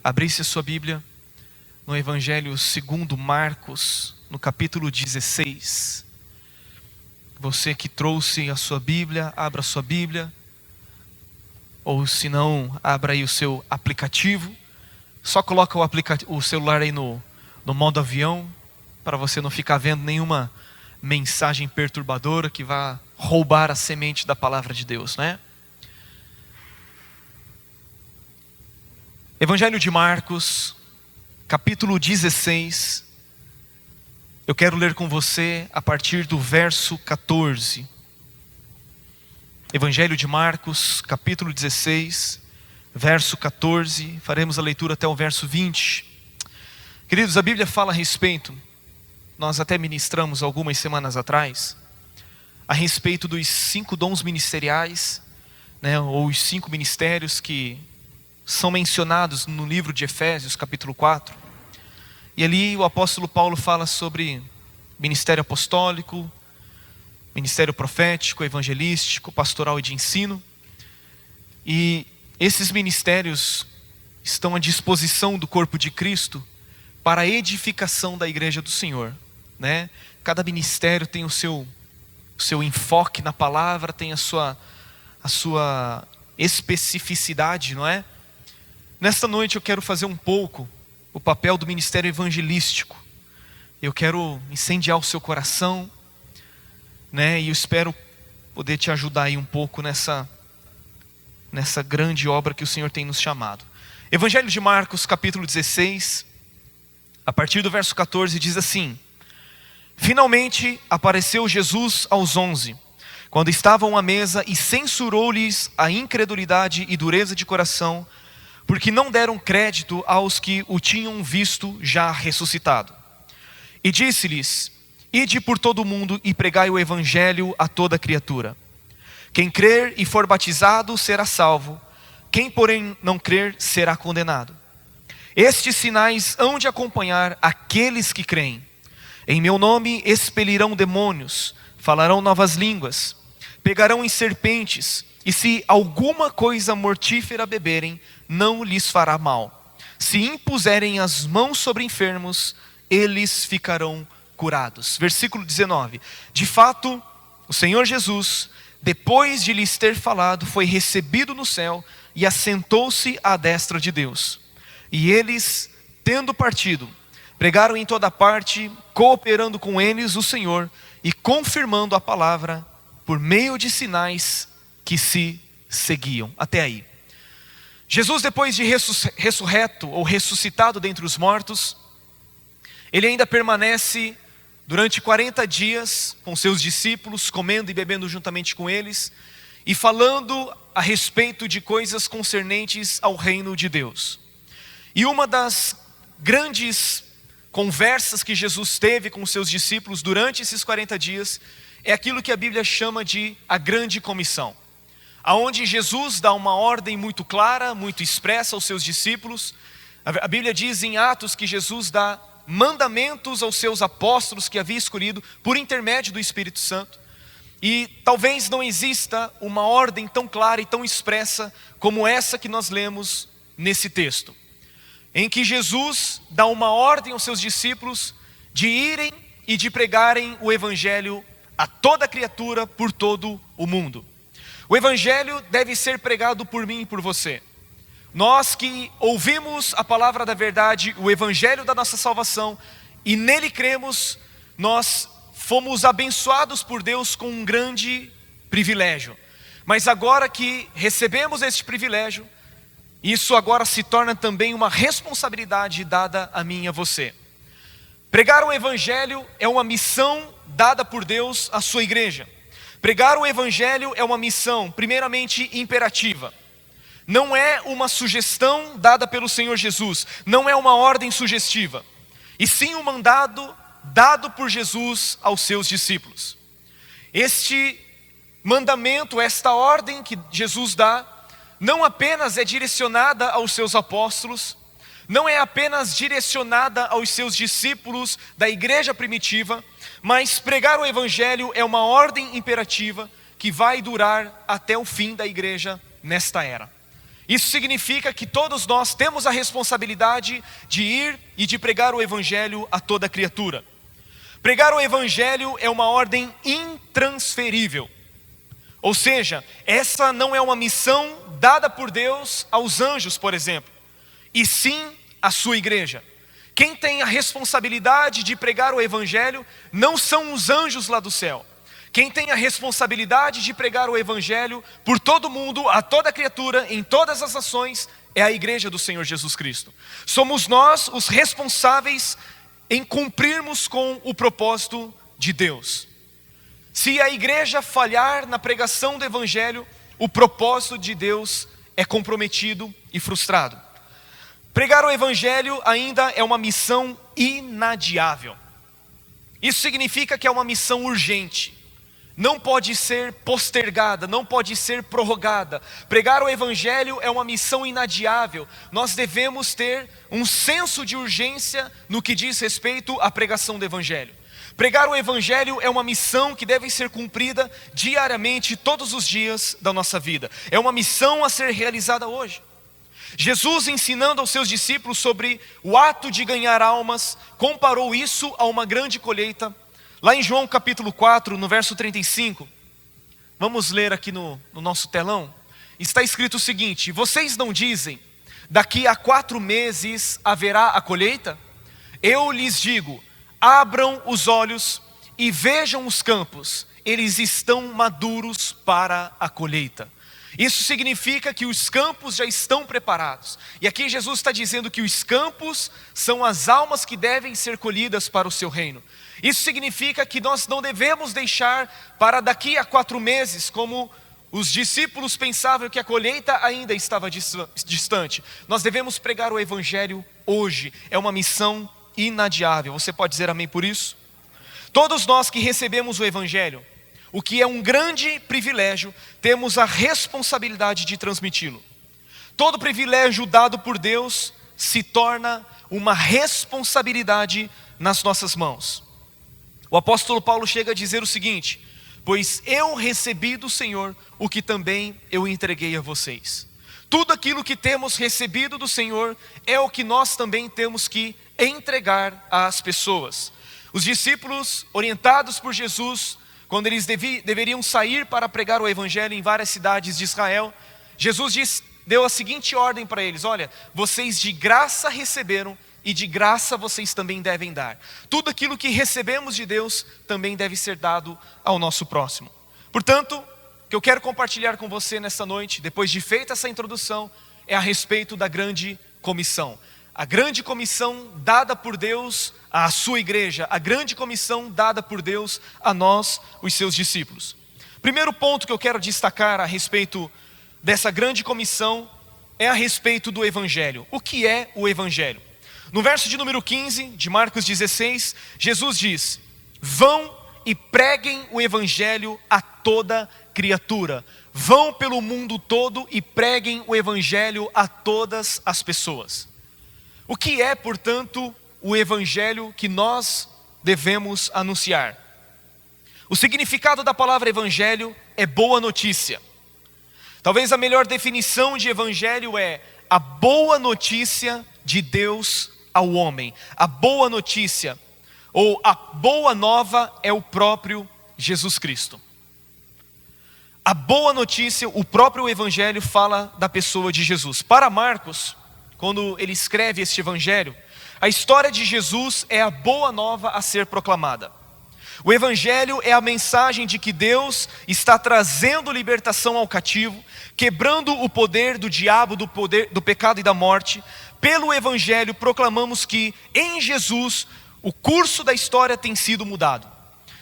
abrisse a sua Bíblia no Evangelho segundo Marcos, no capítulo 16. Você que trouxe a sua Bíblia, abra a sua Bíblia. Ou se não, abra aí o seu aplicativo. Só coloca o celular aí no modo avião, para você não ficar vendo nenhuma mensagem perturbadora que vá roubar a semente da palavra de Deus, né? Evangelho de Marcos, capítulo 16. Eu quero ler com você a partir do verso 14. Evangelho de Marcos, capítulo 16, verso 14. Faremos a leitura até o verso 20. Queridos, a Bíblia fala a respeito, nós até ministramos algumas semanas atrás, a respeito dos 5 dons ministeriais, né, ou os 5 ministérios que são mencionados no livro de Efésios, capítulo 4. E ali o apóstolo Paulo fala sobre ministério apostólico, ministério profético, evangelístico, pastoral e de ensino. E esses ministérios estão à disposição do corpo de Cristo para a edificação da igreja do Senhor, né? Cada ministério tem o seu enfoque na palavra, tem a sua especificidade, não é? Nesta noite eu quero fazer um pouco o papel do ministério evangelístico. Eu quero incendiar o seu coração, né? E eu espero poder te ajudar aí um pouco nessa grande obra que o Senhor tem nos chamado. Evangelho de Marcos, capítulo 16, a partir do verso 14, diz assim: Finalmente apareceu Jesus aos 11, quando estavam à mesa, e censurou-lhes a incredulidade e dureza de coração, porque não deram crédito aos que o tinham visto já ressuscitado. E disse-lhes: Ide por todo o mundo e pregai o evangelho a toda criatura. Quem crer e for batizado será salvo, quem porém não crer será condenado. Estes sinais hão de acompanhar aqueles que creem. Em meu nome expelirão demônios, falarão novas línguas, pegarão em serpentes, e se alguma coisa mortífera beberem, não lhes fará mal. Se impuserem as mãos sobre enfermos, eles ficarão curados. Versículo 19. De fato, o Senhor Jesus, depois de lhes ter falado, foi recebido no céu e assentou-se à destra de Deus. E eles, tendo partido, pregaram em toda parte, cooperando com eles o Senhor e confirmando a palavra por meio de sinais que se seguiam. Até aí. Jesus, depois de ressurreto ou ressuscitado dentre os mortos, ele ainda permanece durante 40 dias com seus discípulos, comendo e bebendo juntamente com eles, e falando a respeito de coisas concernentes ao reino de Deus. E uma das grandes conversas que Jesus teve com seus discípulos durante esses 40 dias, é aquilo que a Bíblia chama de a grande comissão, aonde Jesus dá uma ordem muito clara, muito expressa aos seus discípulos. A Bíblia diz em Atos que Jesus dá mandamentos aos seus apóstolos que havia escolhido por intermédio do Espírito Santo. E talvez não exista uma ordem tão clara e tão expressa como essa que nós lemos nesse texto, em que Jesus dá uma ordem aos seus discípulos de irem e de pregarem o evangelho a toda criatura por todo o mundo. O evangelho deve ser pregado por mim e por você. Nós que ouvimos a palavra da verdade, o evangelho da nossa salvação, e nele cremos, nós fomos abençoados por Deus com um grande privilégio. Mas agora que recebemos este privilégio, isso agora se torna também uma responsabilidade dada a mim e a você. Pregar o evangelho é uma missão dada por Deus à sua igreja. Pregar o evangelho é uma missão primeiramente imperativa. Não é uma sugestão dada pelo Senhor Jesus, não é uma ordem sugestiva, e sim um mandado dado por Jesus aos seus discípulos. Este mandamento, esta ordem que Jesus dá, não apenas é direcionada aos seus apóstolos, não é apenas direcionada aos seus discípulos da igreja primitiva, mas pregar o evangelho é uma ordem imperativa que vai durar até o fim da igreja nesta era. Isso significa que todos nós temos a responsabilidade de ir e de pregar o evangelho a toda criatura. Pregar o evangelho é uma ordem intransferível. Ou seja, essa não é uma missão dada por Deus aos anjos, por exemplo, e sim à sua igreja. Quem tem a responsabilidade de pregar o evangelho não são os anjos lá do céu. Quem tem a responsabilidade de pregar o evangelho por todo mundo, a toda criatura, em todas as nações, é a igreja do Senhor Jesus Cristo. Somos nós os responsáveis em cumprirmos com o propósito de Deus. Se a igreja falhar na pregação do evangelho, o propósito de Deus é comprometido e frustrado. Pregar o evangelho ainda é uma missão inadiável. Isso significa que é uma missão urgente. Não pode ser postergada, não pode ser prorrogada. Pregar o evangelho é uma missão inadiável. Nós devemos ter um senso de urgência no que diz respeito à pregação do evangelho. Pregar o evangelho é uma missão que deve ser cumprida diariamente, todos os dias da nossa vida. É uma missão a ser realizada hoje. Jesus, ensinando aos seus discípulos sobre o ato de ganhar almas, comparou isso a uma grande colheita. Lá em João capítulo 4, no verso 35, vamos ler aqui no nosso telão, está escrito o seguinte: vocês não dizem, daqui a 4 meses haverá a colheita? Eu lhes digo, abram os olhos e vejam os campos, eles estão maduros para a colheita. Isso significa que os campos já estão preparados. E aqui Jesus está dizendo que os campos são as almas que devem ser colhidas para o seu reino. Isso significa que nós não devemos deixar para daqui a 4 meses, como os discípulos pensavam que a colheita ainda estava distante. Nós devemos pregar o evangelho hoje. É uma missão inadiável. Você pode dizer amém por isso? Todos nós que recebemos o evangelho, o que é um grande privilégio, temos a responsabilidade de transmiti-lo. Todo privilégio dado por Deus se torna uma responsabilidade nas nossas mãos. O apóstolo Paulo chega a dizer o seguinte: pois eu recebi do Senhor o que também eu entreguei a vocês. Tudo aquilo que temos recebido do Senhor é o que nós também temos que entregar às pessoas. Os discípulos, orientados por Jesus, quando eles deveriam sair para pregar o evangelho em várias cidades de Israel, Jesus deu a seguinte ordem para eles: olha, vocês de graça receberam e de graça vocês também devem dar. Tudo aquilo que recebemos de Deus também deve ser dado ao nosso próximo. Portanto, o que eu quero compartilhar com você nesta noite, depois de feita essa introdução, é a respeito da grande comissão. A grande comissão dada por Deus à sua igreja, a grande comissão dada por Deus a nós, os seus discípulos. Primeiro ponto que eu quero destacar a respeito dessa grande comissão é a respeito do evangelho. O que é o evangelho? No verso de número 15 de Marcos 16, Jesus diz: vão e preguem o evangelho a toda criatura. Vão pelo mundo todo e preguem o evangelho a todas as pessoas. O que é, portanto, o evangelho que nós devemos anunciar? O significado da palavra evangelho é boa notícia. Talvez a melhor definição de evangelho é a boa notícia de Deus ao homem. A boa notícia, ou a boa nova, é o próprio Jesus Cristo. A boa notícia, o próprio evangelho fala da pessoa de Jesus. Para Marcos, quando ele escreve este evangelho, a história de Jesus é a boa nova a ser proclamada. O evangelho é a mensagem de que Deus está trazendo libertação ao cativo, quebrando o poder do diabo, do pecado e da morte. Pelo evangelho proclamamos que em Jesus o curso da história tem sido mudado.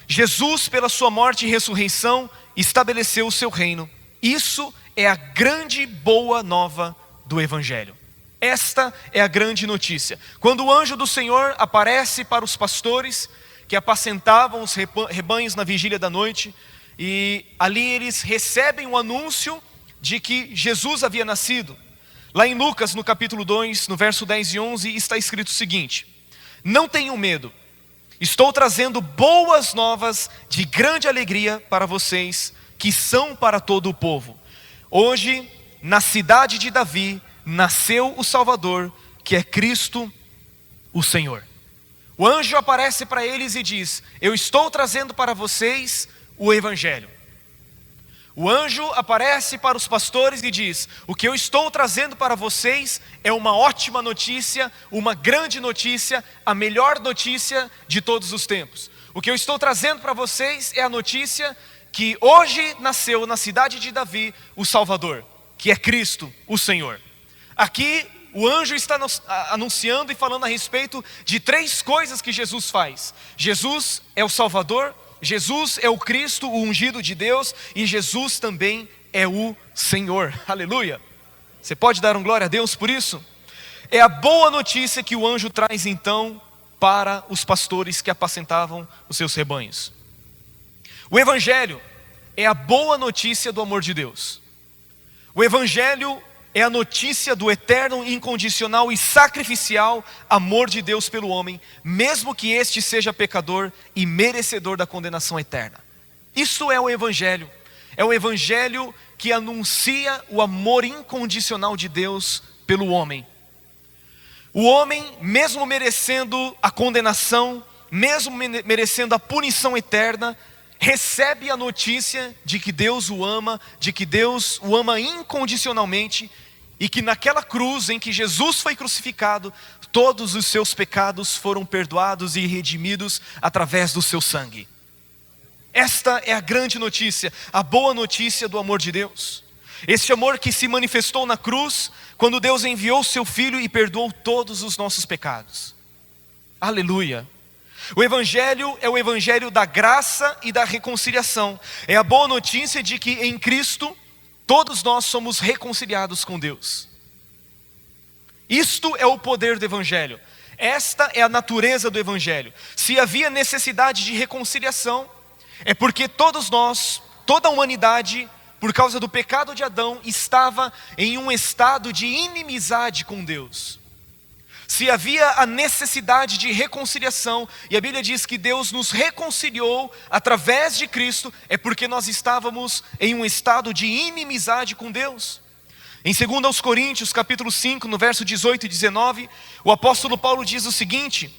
Jesus, pela sua morte e ressurreição, estabeleceu o seu reino. Isso é a grande boa nova do evangelho. Esta é a grande notícia. Quando o anjo do Senhor aparece para os pastores que apacentavam os rebanhos na vigília da noite, e ali eles recebem o anúncio de que Jesus havia nascido. Lá em Lucas, no capítulo 2, no verso 10 e 11, está escrito o seguinte: não tenham medo, estou trazendo boas novas de grande alegria para vocês, que são para todo o povo. Hoje, na cidade de Davi nasceu o Salvador, que é Cristo o Senhor. O anjo aparece para eles e diz: eu estou trazendo para vocês o Evangelho. O anjo aparece para os pastores e diz: o que eu estou trazendo para vocês é uma ótima notícia, uma grande notícia, a melhor notícia de todos os tempos. O que eu estou trazendo para vocês é a notícia que hoje nasceu na cidade de Davi o Salvador, que é Cristo o Senhor. Aqui o anjo está anunciando e falando a respeito de 3 coisas que Jesus faz. Jesus é o Salvador, Jesus é o Cristo, o ungido de Deus, e Jesus também é o Senhor. Aleluia! Você pode dar um glória a Deus por isso? É a boa notícia que o anjo traz então para os pastores que apacentavam os seus rebanhos. O Evangelho é a boa notícia do amor de Deus. O Evangelho é a notícia do eterno, incondicional e sacrificial amor de Deus pelo homem, mesmo que este seja pecador e merecedor da condenação eterna. Isso é o Evangelho. É o Evangelho que anuncia o amor incondicional de Deus pelo homem. O homem, mesmo merecendo a condenação, mesmo merecendo a punição eterna, recebe a notícia de que Deus o ama, de que Deus o ama incondicionalmente, e que naquela cruz em que Jesus foi crucificado, todos os seus pecados foram perdoados e redimidos através do seu sangue. Esta é a grande notícia, a boa notícia do amor de Deus. Este amor que se manifestou na cruz, quando Deus enviou seu Filho e perdoou todos os nossos pecados. Aleluia! O Evangelho é o Evangelho da graça e da reconciliação. É a boa notícia de que em Cristo, todos nós somos reconciliados com Deus. Isto é o poder do Evangelho. Esta é a natureza do Evangelho. Se havia necessidade de reconciliação, é porque todos nós, toda a humanidade, por causa do pecado de Adão, estava em um estado de inimizade com Deus. Se havia a necessidade de reconciliação, e a Bíblia diz que Deus nos reconciliou através de Cristo, é porque nós estávamos em um estado de inimizade com Deus. Em 2 Coríntios capítulo 5, no verso 18 e 19, o apóstolo Paulo diz o seguinte: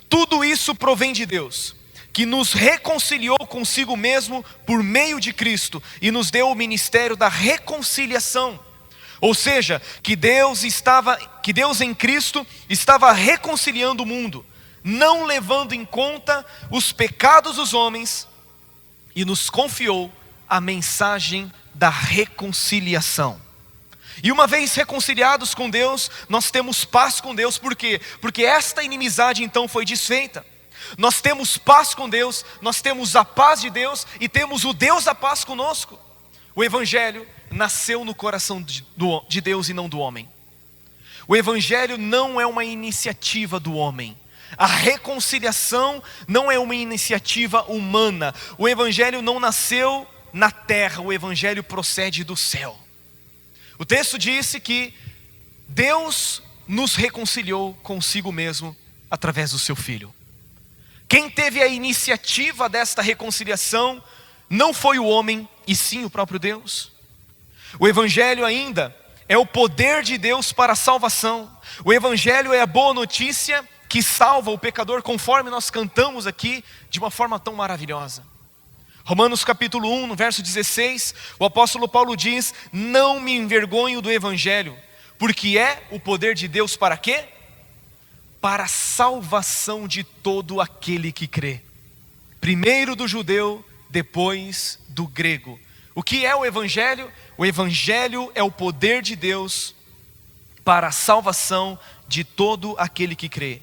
tudo isso provém de Deus, que nos reconciliou consigo mesmo por meio de Cristo, e nos deu o ministério da reconciliação. Ou seja, que Deus em Cristo estava reconciliando o mundo, não levando em conta os pecados dos homens, e nos confiou a mensagem da reconciliação. E uma vez reconciliados com Deus, nós temos paz com Deus. Por quê? Porque esta inimizade então foi desfeita. Nós temos paz com Deus, nós temos a paz de Deus e temos o Deus da paz conosco. O Evangelho nasceu no coração de Deus e não do homem. O Evangelho não é uma iniciativa do homem. A reconciliação não é uma iniciativa humana. O Evangelho não nasceu na terra, o Evangelho procede do céu. O texto disse que Deus nos reconciliou consigo mesmo através do seu Filho. Quem teve a iniciativa desta reconciliação não foi o homem, e sim o próprio Deus. O Evangelho ainda é o poder de Deus para a salvação. O Evangelho é a boa notícia que salva o pecador, conforme nós cantamos aqui de uma forma tão maravilhosa. Romanos capítulo 1, no verso 16, o apóstolo Paulo diz: não me envergonho do Evangelho, porque é o poder de Deus para quê? Para a salvação de todo aquele que crê. Primeiro do judeu, depois do grego. O que é o Evangelho? O Evangelho é o poder de Deus para a salvação de todo aquele que crê.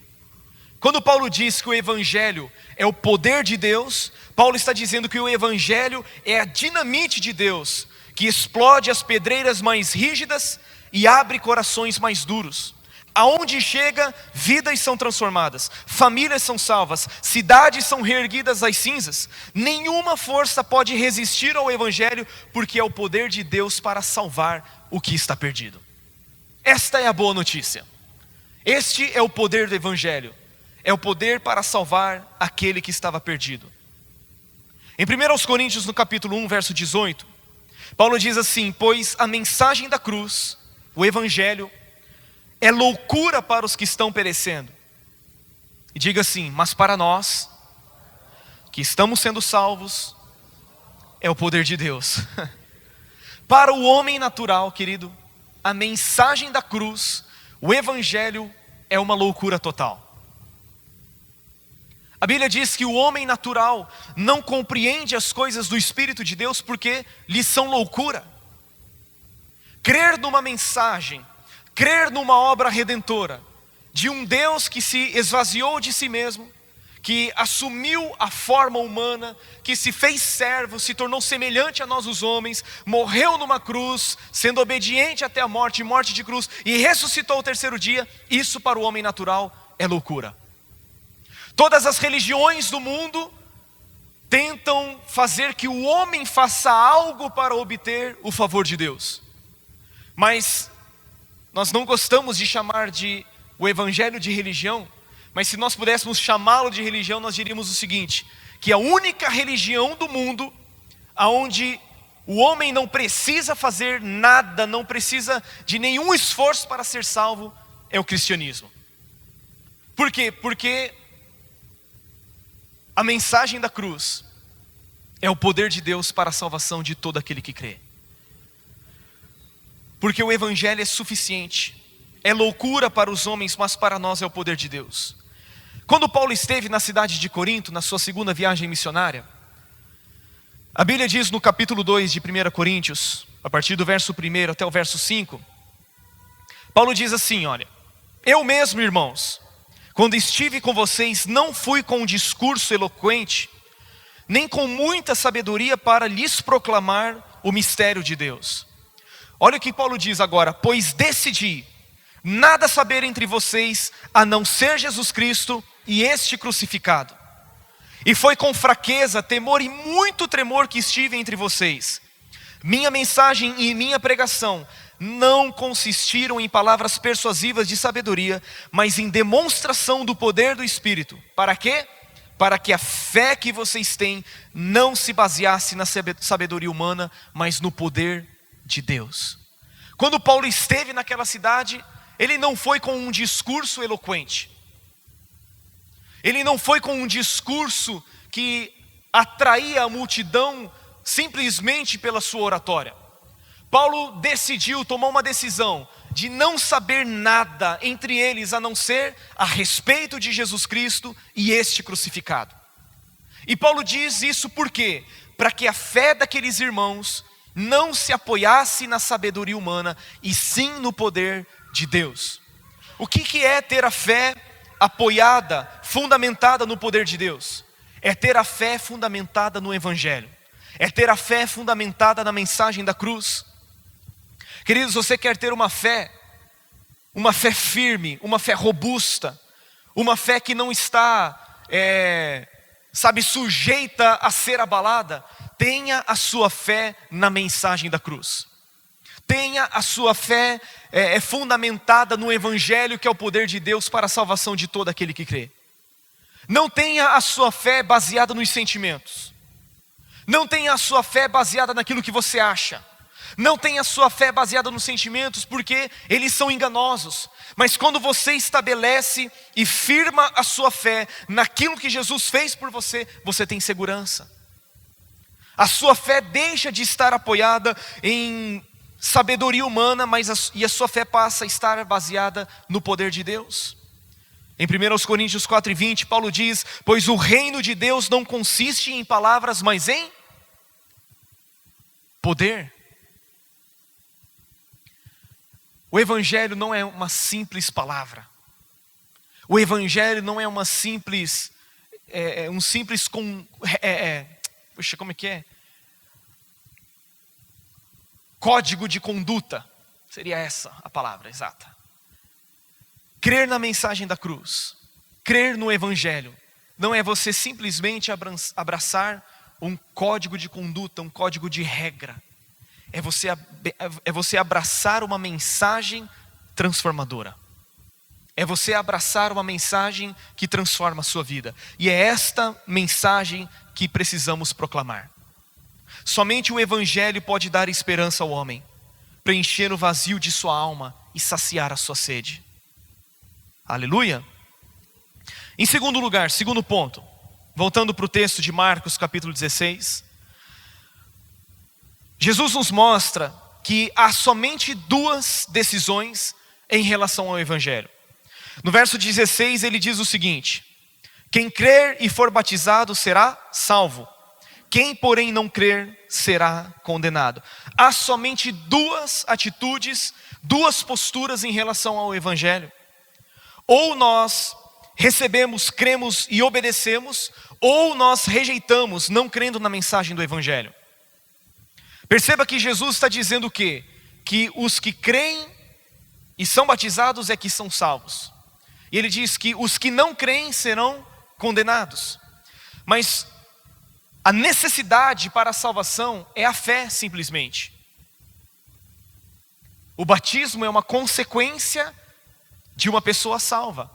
Quando Paulo diz que o Evangelho é o poder de Deus, Paulo está dizendo que o Evangelho é a dinamite de Deus, que explode as pedreiras mais rígidas e abre corações mais duros. Aonde chega, vidas são transformadas, famílias são salvas, cidades são reerguidas das cinzas. Nenhuma força pode resistir ao Evangelho, porque é o poder de Deus para salvar o que está perdido. Esta é a boa notícia. Este é o poder do Evangelho. É o poder para salvar aquele que estava perdido. Em 1 Coríntios, no capítulo 1, verso 18, Paulo diz assim: pois a mensagem da cruz, o evangelho, é loucura para os que estão perecendo. E diga assim: mas para nós, que estamos sendo salvos, é o poder de Deus. Para o homem natural, querido, a mensagem da cruz, o evangelho, é uma loucura total. A Bíblia diz que o homem natural não compreende as coisas do Espírito de Deus porque lhes são loucura. Crer numa mensagem, crer numa obra redentora, de um Deus que se esvaziou de si mesmo, que assumiu a forma humana, que se fez servo, se tornou semelhante a nós os homens, morreu numa cruz, sendo obediente até a morte, morte de cruz, e ressuscitou ao terceiro dia, isso para o homem natural é loucura. Todas as religiões do mundo tentam fazer que o homem faça algo para obter o favor de Deus. Mas nós não gostamos de chamar de o evangelho de religião, mas se nós pudéssemos chamá-lo de religião, nós diríamos o seguinte: que a única religião do mundo onde o homem não precisa fazer nada, não precisa de nenhum esforço para ser salvo, é o cristianismo. Por quê? Porque a mensagem da cruz é o poder de Deus para a salvação de todo aquele que crê. Porque o evangelho é suficiente, é loucura para os homens, mas para nós é o poder de Deus. Quando Paulo esteve na cidade de Corinto, na sua segunda viagem missionária, a Bíblia diz no capítulo 2 de 1 Coríntios, a partir do verso 1 até o verso 5, Paulo diz assim: olha, eu mesmo, irmãos, quando estive com vocês, não fui com um discurso eloquente, nem com muita sabedoria para lhes proclamar o mistério de Deus. Olha o que Paulo diz agora: pois decidi nada saber entre vocês, a não ser Jesus Cristo e este crucificado. E foi com fraqueza, temor e muito tremor que estive entre vocês. Minha mensagem e minha pregação não consistiram em palavras persuasivas de sabedoria, mas em demonstração do poder do Espírito. Para quê? Para que a fé que vocês têm não se baseasse na sabedoria humana, mas no poder de Deus. Quando Paulo esteve naquela cidade, ele não foi com um discurso eloquente. Ele não foi com um discurso que atraía a multidão simplesmente pela sua oratória. Paulo decidiu, tomou uma decisão de não saber nada entre eles a não ser a respeito de Jesus Cristo e este crucificado. E Paulo diz isso por quê? Para que a fé daqueles irmãos não se apoiasse na sabedoria humana, e sim no poder de Deus. O que é ter a fé apoiada, fundamentada no poder de Deus? É ter a fé fundamentada no evangelho. É ter a fé fundamentada na mensagem da cruz. Queridos, você quer ter uma fé firme, uma fé robusta, uma fé que não está, sujeita a ser abalada? Tenha a sua fé na mensagem da cruz. Tenha a sua fé fundamentada no evangelho, que é o poder de Deus para a salvação de todo aquele que crê. Não tenha a sua fé baseada nos sentimentos. Não tenha a sua fé baseada naquilo que você acha. Não tenha a sua fé baseada nos sentimentos, porque eles são enganosos. Mas quando você estabelece e firma a sua fé naquilo que Jesus fez por você, você tem segurança. A sua fé deixa de estar apoiada em sabedoria humana, e a sua fé passa a estar baseada no poder de Deus. Em 1 Coríntios 4:20, Paulo diz: pois o reino de Deus não consiste em palavras, mas em poder. O evangelho não é uma simples palavra. O evangelho não é uma simples, código de conduta. Seria essa a palavra exata. Crer na mensagem da cruz, crer no evangelho, não é você simplesmente abraçar um código de conduta, um código de regra. É você abraçar uma mensagem transformadora. É você abraçar uma mensagem que transforma a sua vida. E é esta mensagem que precisamos proclamar. Somente o Evangelho pode dar esperança ao homem, preencher o vazio de sua alma e saciar a sua sede. Aleluia! Em segundo lugar, segundo ponto, voltando para o texto de Marcos capítulo 16, Jesus nos mostra que há somente duas decisões em relação ao Evangelho. No verso 16 ele diz o seguinte: quem crer e for batizado será salvo, quem porém não crer será condenado. Há somente duas atitudes, duas posturas em relação ao Evangelho. Ou nós recebemos, cremos e obedecemos, ou nós rejeitamos, não crendo na mensagem do Evangelho. Perceba que Jesus está dizendo o quê? Que os que creem e são batizados é que são salvos. E ele diz que os que não creem serão condenados. Mas a necessidade para a salvação é a fé, simplesmente. O batismo é uma consequência de uma pessoa salva.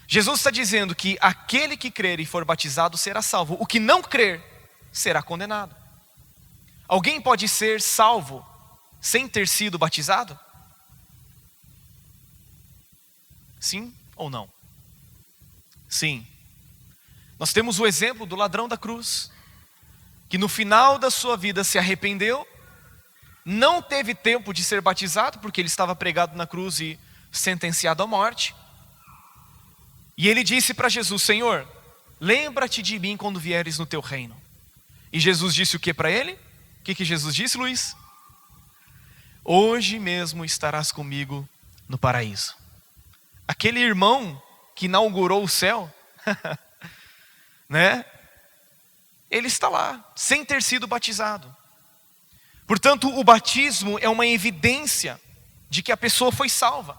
Jesus está dizendo que aquele que crer e for batizado será salvo. O que não crer será condenado. Alguém pode ser salvo sem ter sido batizado? Sim ou não? Sim. Nós temos o exemplo do ladrão da cruz, que no final da sua vida se arrependeu, não teve tempo de ser batizado, porque ele estava pregado na cruz e sentenciado à morte. E ele disse para Jesus: Senhor, lembra-te de mim quando vieres no teu reino. E Jesus disse o que para ele? O que Jesus disse, Luiz? Hoje mesmo estarás comigo no paraíso. Aquele irmão que inaugurou o céu, né? Ele está lá, sem ter sido batizado. Portanto, o batismo é uma evidência de que a pessoa foi salva.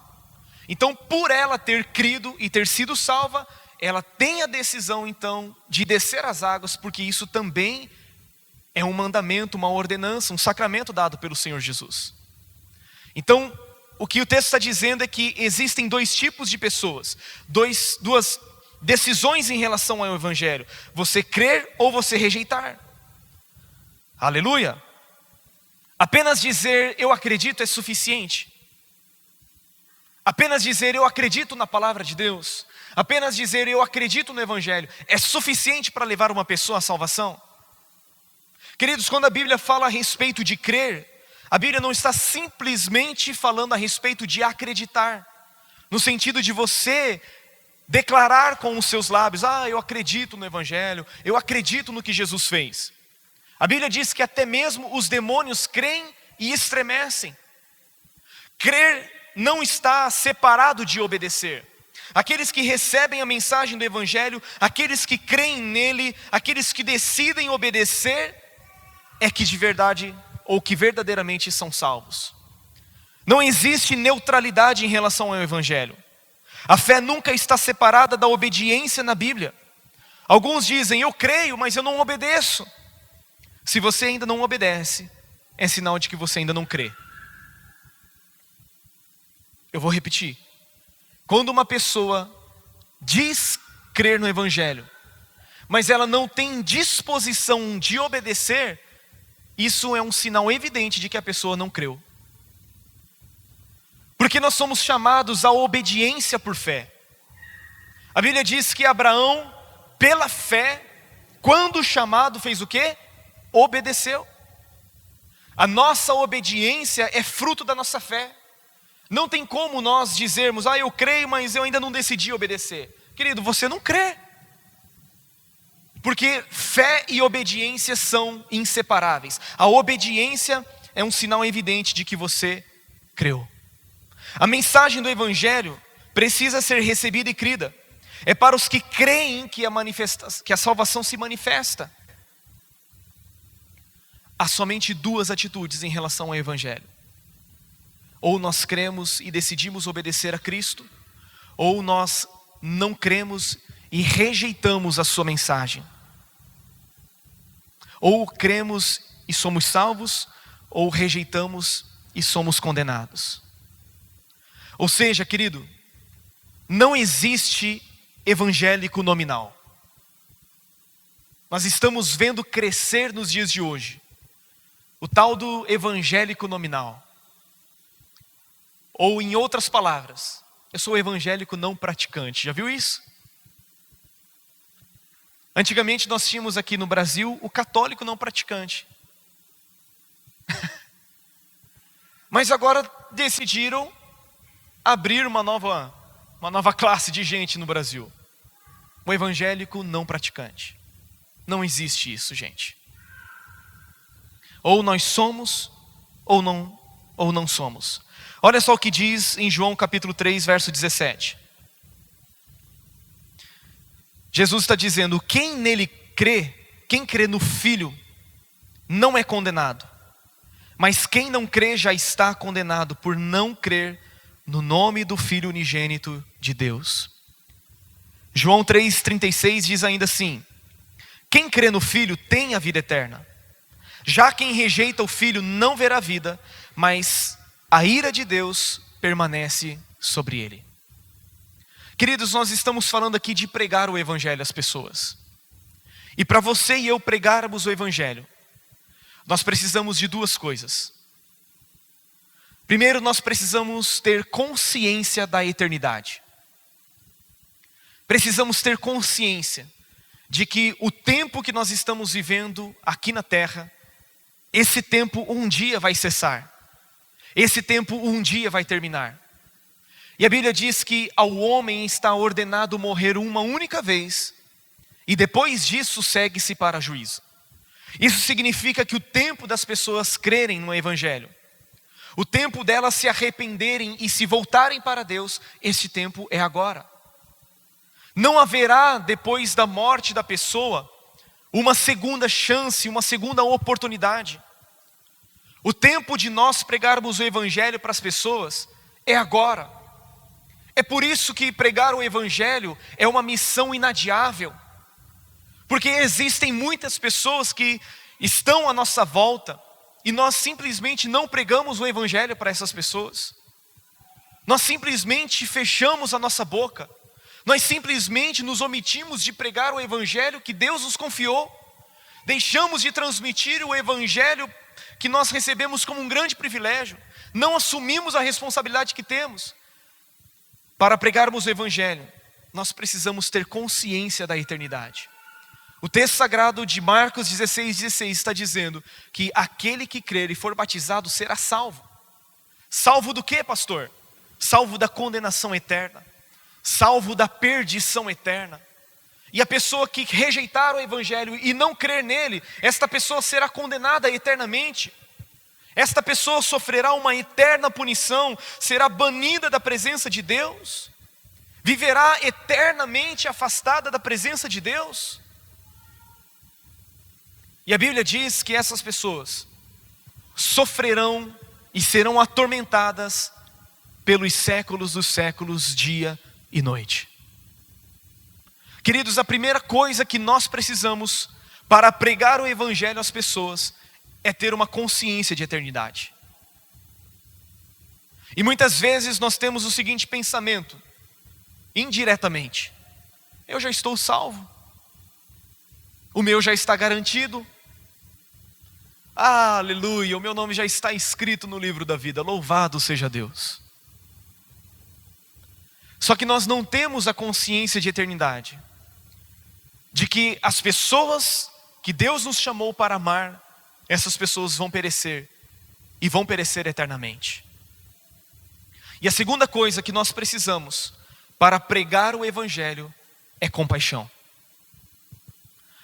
Então, por ela ter crido e ter sido salva, ela tem a decisão então de descer as águas, porque isso também é um mandamento, uma ordenança, um sacramento dado pelo Senhor Jesus. Então, o que o texto está dizendo é que existem dois tipos de pessoas, duas decisões em relação ao Evangelho: você crer ou você rejeitar. Aleluia! Apenas dizer eu acredito é suficiente. Apenas dizer eu acredito na palavra de Deus, apenas dizer eu acredito no Evangelho é suficiente para levar uma pessoa à salvação? Queridos, quando a Bíblia fala a respeito de crer, a Bíblia não está simplesmente falando a respeito de acreditar, no sentido de você declarar com os seus lábios: eu acredito no Evangelho, eu acredito no que Jesus fez. A Bíblia diz que até mesmo os demônios creem e estremecem. Crer não está separado de obedecer. Aqueles que recebem a mensagem do Evangelho, aqueles que creem nele, aqueles que decidem obedecer, é que de verdade ou que verdadeiramente são salvos. Não existe neutralidade em relação ao Evangelho. A fé nunca está separada da obediência na Bíblia. Alguns dizem: eu creio, mas eu não obedeço. Se você ainda não obedece, é sinal de que você ainda não crê. Eu vou repetir. Quando uma pessoa diz crer no Evangelho, mas ela não tem disposição de obedecer, isso é um sinal evidente de que a pessoa não creu. Porque nós somos chamados à obediência por fé. A Bíblia diz que Abraão, pela fé, quando chamado, fez o quê? Obedeceu. A nossa obediência é fruto da nossa fé. Não tem como nós dizermos: eu creio, mas eu ainda não decidi obedecer. Querido, você não crê. Porque fé e obediência são inseparáveis. A obediência é um sinal evidente de que você creu. A mensagem do Evangelho precisa ser recebida e crida. É para os que creem que a salvação se manifesta. Há somente duas atitudes em relação ao Evangelho. Ou nós cremos e decidimos obedecer a Cristo, ou nós não cremos e rejeitamos a sua mensagem. Ou cremos e somos salvos, ou rejeitamos e somos condenados. Ou seja, querido, não existe evangélico nominal. nós estamos vendo crescer nos dias de hoje o tal do evangélico nominal. Ou em outras palavras, eu sou evangélico não praticante. Já viu isso? Antigamente nós tínhamos aqui no Brasil o católico não praticante. Mas agora decidiram abrir uma nova classe de gente no Brasil. O evangélico não praticante. Não existe isso, gente. Ou nós somos, ou não somos. Olha só o que diz em João capítulo 3, verso 17. Jesus está dizendo, quem nele crê, quem crê no Filho, não é condenado. Mas quem não crê já está condenado por não crer no nome do Filho unigênito de Deus. João 3,36 diz ainda assim, quem crê no Filho tem a vida eterna. Já quem rejeita o Filho não verá vida, mas a ira de Deus permanece sobre ele. Queridos, nós estamos falando aqui de pregar o Evangelho às pessoas. E para você e eu pregarmos o Evangelho, nós precisamos de duas coisas. Primeiro, nós precisamos ter consciência da eternidade. Precisamos ter consciência de que o tempo que nós estamos vivendo aqui na terra, esse tempo um dia vai cessar. Esse tempo um dia vai terminar. E a Bíblia diz que ao homem está ordenado morrer uma única vez, e depois disso segue-se para juízo. Isso significa que o tempo das pessoas crerem no Evangelho, o tempo delas se arrependerem e se voltarem para Deus, este tempo é agora. Não haverá depois da morte da pessoa uma segunda chance, uma segunda oportunidade. O tempo de nós pregarmos o Evangelho para as pessoas é agora. É por isso que pregar o Evangelho é uma missão inadiável. Porque existem muitas pessoas que estão à nossa volta e nós simplesmente não pregamos o Evangelho para essas pessoas. Nós simplesmente fechamos a nossa boca. Nós simplesmente nos omitimos de pregar o Evangelho que Deus nos confiou. Deixamos de transmitir o Evangelho que nós recebemos como um grande privilégio. Não assumimos a responsabilidade que temos. Para pregarmos o Evangelho, nós precisamos ter consciência da eternidade. O texto sagrado de Marcos 16:16 está dizendo que aquele que crer e for batizado será salvo. Salvo do que, pastor? Salvo da condenação eterna. Salvo da perdição eterna. E a pessoa que rejeitar o Evangelho e não crer nele, esta pessoa será condenada eternamente. Esta pessoa sofrerá uma eterna punição, será banida da presença de Deus, viverá eternamente afastada da presença de Deus. E a Bíblia diz que essas pessoas sofrerão e serão atormentadas pelos séculos dos séculos, dia e noite. Queridos, a primeira coisa que nós precisamos para pregar o Evangelho às pessoas é ter uma consciência de eternidade. E muitas vezes nós temos o seguinte pensamento, indiretamente: eu já estou salvo, o meu já está garantido, aleluia, o meu nome já está escrito no livro da vida, louvado seja Deus. Só que nós não temos a consciência de eternidade, de que as pessoas que Deus nos chamou para amar, essas pessoas vão perecer, e vão perecer eternamente. E a segunda coisa que nós precisamos para pregar o Evangelho é compaixão.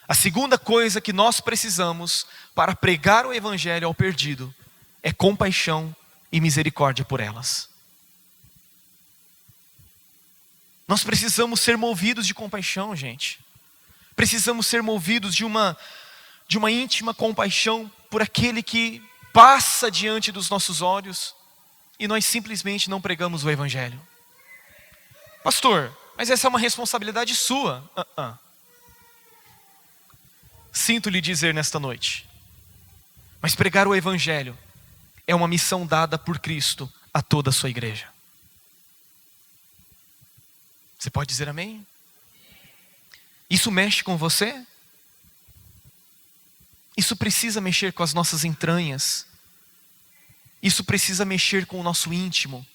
A segunda coisa que nós precisamos para pregar o Evangelho ao perdido é compaixão e misericórdia por elas. Nós precisamos ser movidos de compaixão, gente. Precisamos ser movidos de uma íntima compaixão por aquele que passa diante dos nossos olhos e nós simplesmente não pregamos o Evangelho. Pastor, mas essa é uma responsabilidade sua. Sinto lhe dizer nesta noite, mas pregar o Evangelho é uma missão dada por Cristo a toda a sua igreja. Você pode dizer amém? Isso mexe com você? Isso precisa mexer com as nossas entranhas. Isso precisa mexer com o nosso íntimo.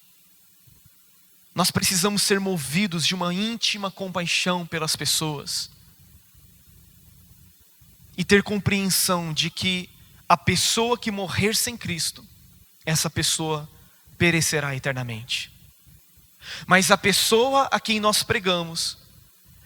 Nós precisamos ser movidos de uma íntima compaixão pelas pessoas. E ter compreensão de que a pessoa que morrer sem Cristo, essa pessoa perecerá eternamente. Mas a pessoa a quem nós pregamos,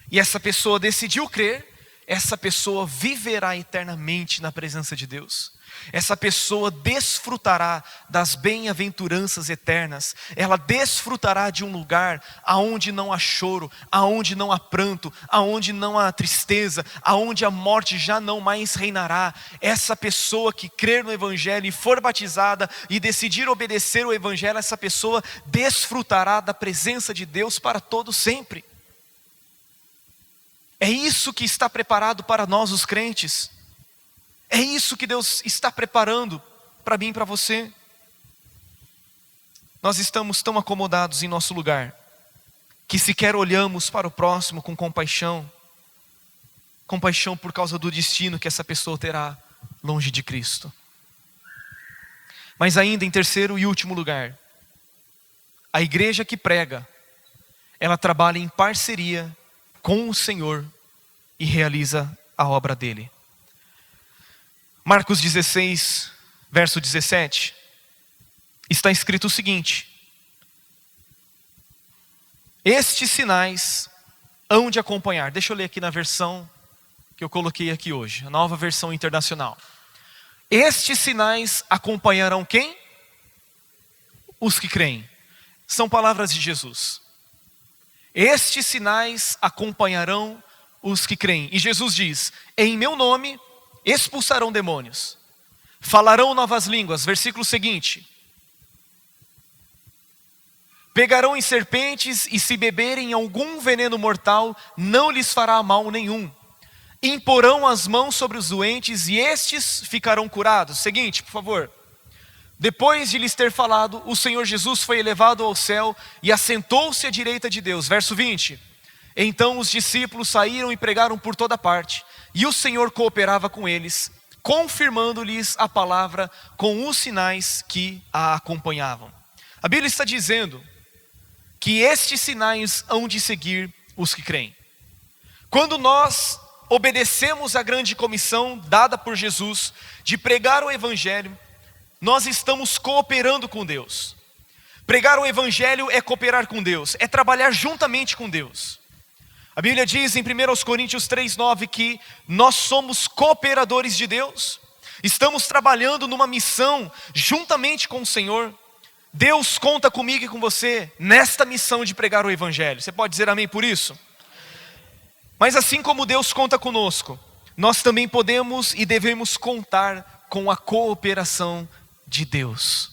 e essa pessoa decidiu crer, essa pessoa viverá eternamente na presença de Deus. Essa pessoa desfrutará das bem-aventuranças eternas. Ela desfrutará de um lugar aonde não há choro, aonde não há pranto, aonde não há tristeza, aonde a morte já não mais reinará. Essa pessoa que crer no Evangelho e for batizada e decidir obedecer o Evangelho, essa pessoa desfrutará da presença de Deus para todo sempre. É isso que está preparado para nós os crentes. É isso que Deus está preparando para mim e para você. Nós estamos tão acomodados em nosso lugar, que sequer olhamos para o próximo com compaixão. Compaixão por causa do destino que essa pessoa terá longe de Cristo. Mas ainda em terceiro e último lugar, a igreja que prega, ela trabalha em parceria com o Senhor e realiza a obra dele. Marcos 16, verso 17, está escrito o seguinte: estes sinais hão de acompanhar. Deixa eu ler aqui na versão que eu coloquei aqui hoje, a nova versão internacional. Estes sinais acompanharão quem? Os que creem. São palavras de Jesus. Estes sinais acompanharão os que creem. E Jesus diz: em meu nome expulsarão demônios, falarão novas línguas. Versículo seguinte: pegarão em serpentes, e se beberem algum veneno mortal, não lhes fará mal nenhum. Imporão as mãos sobre os doentes, e estes ficarão curados. Seguinte, por favor. Depois de lhes ter falado, o Senhor Jesus foi elevado ao céu e assentou-se à direita de Deus. Verso 20. Então os discípulos saíram e pregaram por toda parte, e o Senhor cooperava com eles, confirmando-lhes a palavra com os sinais que a acompanhavam. A Bíblia está dizendo que estes sinais hão de seguir os que creem. Quando nós obedecemos à grande comissão dada por Jesus de pregar o Evangelho, nós estamos cooperando com Deus. Pregar o Evangelho é cooperar com Deus, é trabalhar juntamente com Deus. A Bíblia diz em 1 Coríntios 3,9 que nós somos cooperadores de Deus. Estamos trabalhando numa missão juntamente com o Senhor. Deus conta comigo e com você nesta missão de pregar o Evangelho. Você pode dizer amém por isso? Mas assim como Deus conta conosco, nós também podemos e devemos contar com a cooperação de Deus.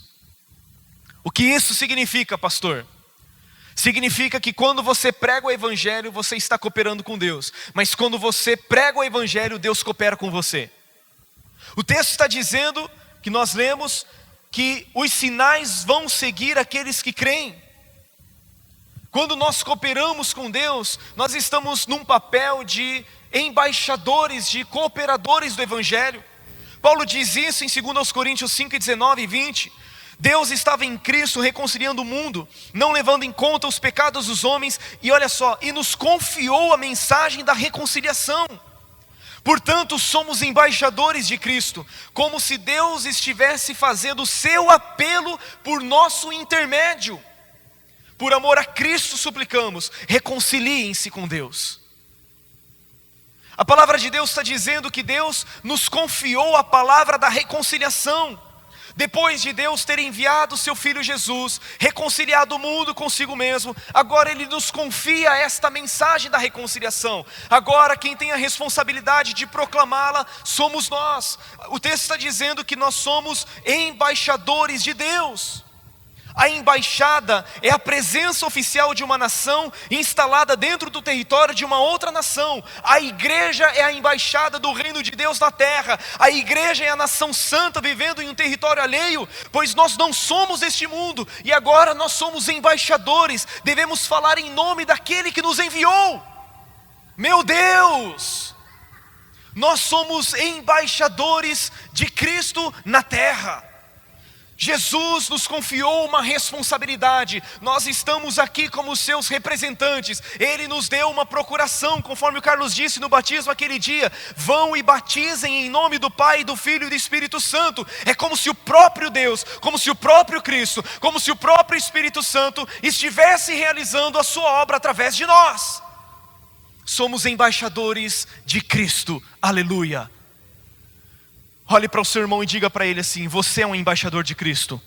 O que isso significa, pastor? Significa que quando você prega o Evangelho, você está cooperando com Deus. Mas quando você prega o Evangelho, Deus coopera com você. O texto está dizendo, que nós lemos, que os sinais vão seguir aqueles que creem. Quando nós cooperamos com Deus, nós estamos num papel de embaixadores, de cooperadores do Evangelho. Paulo diz isso em 2 Coríntios 5, 19 e 20. Deus estava em Cristo reconciliando o mundo, não levando em conta os pecados dos homens, e olha só, e nos confiou a mensagem da reconciliação. Portanto, somos embaixadores de Cristo, como se Deus estivesse fazendo o seu apelo por nosso intermédio. Por amor a Cristo suplicamos, reconciliem-se com Deus. A palavra de Deus está dizendo que Deus nos confiou a palavra da reconciliação. Depois de Deus ter enviado o seu Filho Jesus, reconciliado o mundo consigo mesmo, agora Ele nos confia esta mensagem da reconciliação. Agora quem tem a responsabilidade de proclamá-la somos nós. O texto está dizendo que nós somos embaixadores de Deus. A embaixada é a presença oficial de uma nação instalada dentro do território de uma outra nação. A igreja é a embaixada do reino de Deus na terra. A igreja é a nação santa vivendo em um território alheio, pois nós não somos deste mundo e agora nós somos embaixadores. Devemos falar em nome daquele que nos enviou. Meu Deus! Nós somos embaixadores de Cristo na terra. Jesus nos confiou uma responsabilidade. Nós estamos aqui como seus representantes. Ele nos deu uma procuração, conforme o Carlos disse no batismo aquele dia: vão e batizem em nome do Pai, do Filho e do Espírito Santo. É como se o próprio Deus, como se o próprio Cristo, como se o próprio Espírito Santo estivesse realizando a sua obra através de nós. Somos embaixadores de Cristo, aleluia. Olhe para o seu irmão e diga para ele assim: você é um embaixador de Cristo.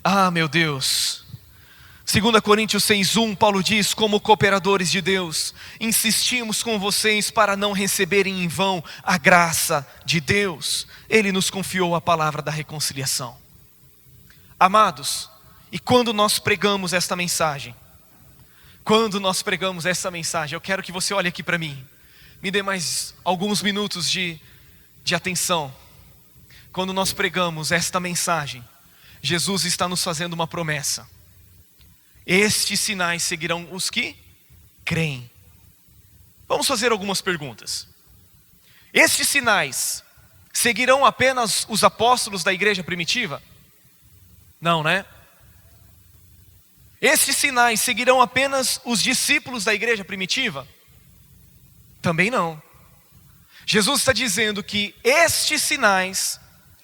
Ah, meu Deus. 2 Coríntios 6:1, Paulo diz: como cooperadores de Deus, insistimos com vocês para não receberem em vão a graça de Deus. Ele nos confiou a palavra da reconciliação. Amados, e quando nós pregamos esta mensagem, eu quero que você olhe aqui para mim. Me dê mais alguns minutos de atenção. Quando nós pregamos esta mensagem, Jesus está nos fazendo uma promessa: estes sinais seguirão os que creem. Vamos fazer algumas perguntas. Estes sinais seguirão apenas os apóstolos da igreja primitiva? Não, né? Estes sinais seguirão apenas os discípulos da igreja primitiva? Também não. Jesus está dizendo que estes sinais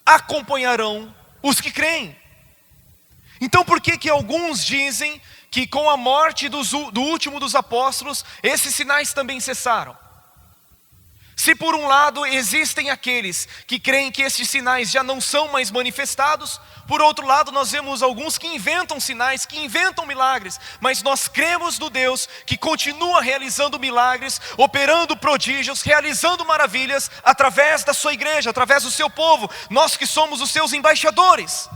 acompanharão os que creem. Então por que alguns dizem que com a morte do último dos apóstolos, esses sinais também cessaram? Se por um lado existem aqueles que creem que esses sinais já não são mais manifestados, por outro lado nós vemos alguns que inventam sinais, que inventam milagres, mas nós cremos no Deus que continua realizando milagres, operando prodígios, realizando maravilhas através da sua igreja, através do seu povo, nós que somos os seus embaixadores.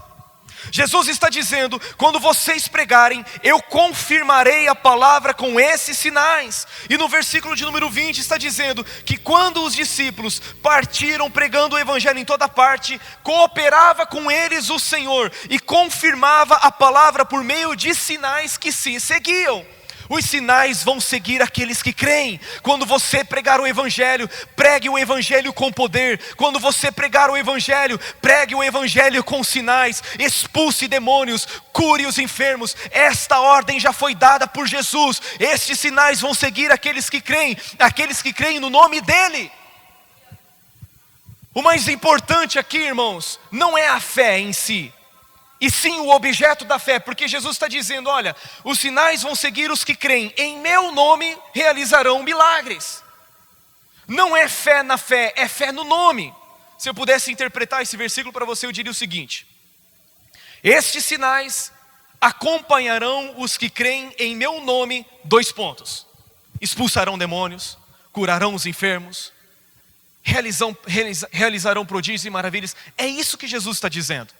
Jesus está dizendo: quando vocês pregarem, eu confirmarei a palavra com esses sinais. E no versículo de número 20 está dizendo que quando os discípulos partiram pregando o evangelho em toda parte, cooperava com eles o Senhor e confirmava a palavra por meio de sinais que se seguiam. Os sinais vão seguir aqueles que creem. Quando você pregar o evangelho, pregue o evangelho com poder. Quando você pregar o evangelho, pregue o evangelho com sinais. Expulse demônios, cure os enfermos. Esta ordem já foi dada por Jesus. Estes sinais vão seguir aqueles que creem no nome dele. O mais importante aqui, irmãos, não é a fé em si, e sim o objeto da fé, porque Jesus está dizendo: olha, os sinais vão seguir os que creem, em meu nome realizarão milagres. Não é fé na fé, é fé no nome. Se eu pudesse interpretar esse versículo para você, eu diria o seguinte: estes sinais acompanharão os que creem em meu nome, : expulsarão demônios, curarão os enfermos, realizarão prodígios e maravilhas. É isso que Jesus está dizendo.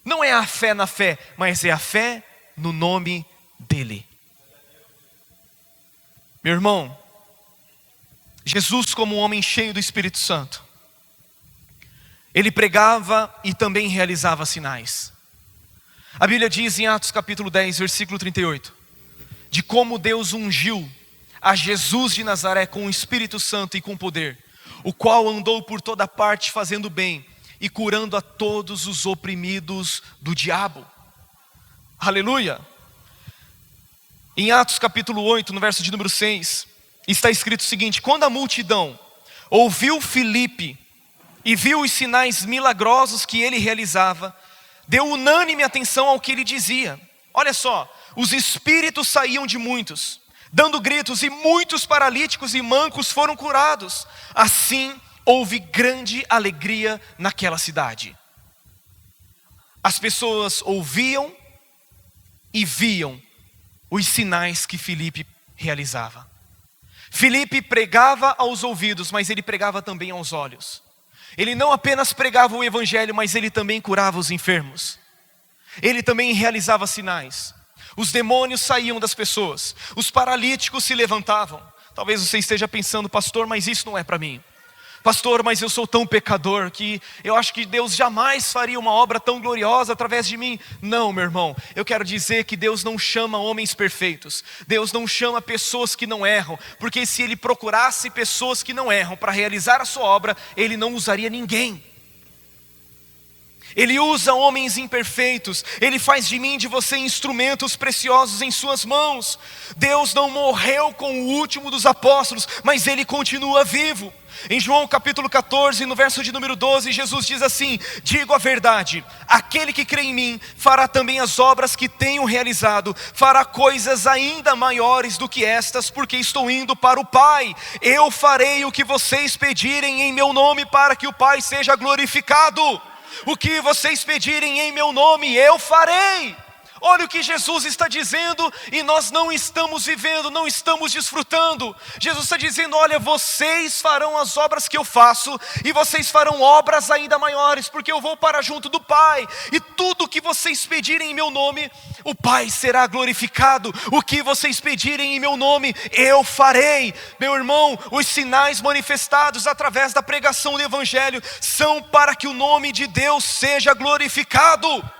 Não é a fé na fé, mas é a fé no nome dele. Meu irmão, Jesus, como um homem cheio do Espírito Santo, ele pregava e também realizava sinais. A Bíblia diz em Atos capítulo 10, versículo 38, de como Deus ungiu a Jesus de Nazaré com o Espírito Santo e com poder, o qual andou por toda parte fazendo bem e curando a todos os oprimidos do diabo. Aleluia. Em Atos capítulo 8, no verso de número 6, está escrito o seguinte: quando a multidão ouviu Filipe e viu os sinais milagrosos que ele realizava, deu unânime atenção ao que ele dizia. Olha só, os espíritos saíam de muitos, dando gritos, e muitos paralíticos e mancos foram curados. Assim houve grande alegria naquela cidade. As pessoas ouviam e viam os sinais que Filipe realizava. Filipe pregava aos ouvidos, mas ele pregava também aos olhos. Ele não apenas pregava o evangelho, mas ele também curava os enfermos. Ele também realizava sinais. Os demônios saíam das pessoas, os paralíticos se levantavam. Talvez você esteja pensando: pastor, mas isso não é para mim. Pastor, mas eu sou tão pecador que eu acho que Deus jamais faria uma obra tão gloriosa através de mim. Não, meu irmão, eu quero dizer que Deus não chama homens perfeitos. Deus não chama pessoas que não erram, porque se Ele procurasse pessoas que não erram para realizar a sua obra, Ele não usaria ninguém. Ele usa homens imperfeitos. Ele faz de mim e de você instrumentos preciosos em suas mãos. Deus não morreu com o último dos apóstolos, mas Ele continua vivo. Em João capítulo 14, no verso de número 12, Jesus diz assim: digo a verdade, aquele que crê em mim fará também as obras que tenho realizado, fará coisas ainda maiores do que estas, porque estou indo para o Pai. Eu farei o que vocês pedirem em meu nome, para que o Pai seja glorificado. O que vocês pedirem em meu nome, eu farei. Olha o que Jesus está dizendo e nós não estamos vivendo, não estamos desfrutando. Jesus está dizendo: olha, vocês farão as obras que eu faço, e vocês farão obras ainda maiores, porque eu vou para junto do Pai. E tudo que vocês pedirem em meu nome, o Pai será glorificado. O que vocês pedirem em meu nome, eu farei. Meu irmão, os sinais manifestados através da pregação do Evangelho são para que o nome de Deus seja glorificado.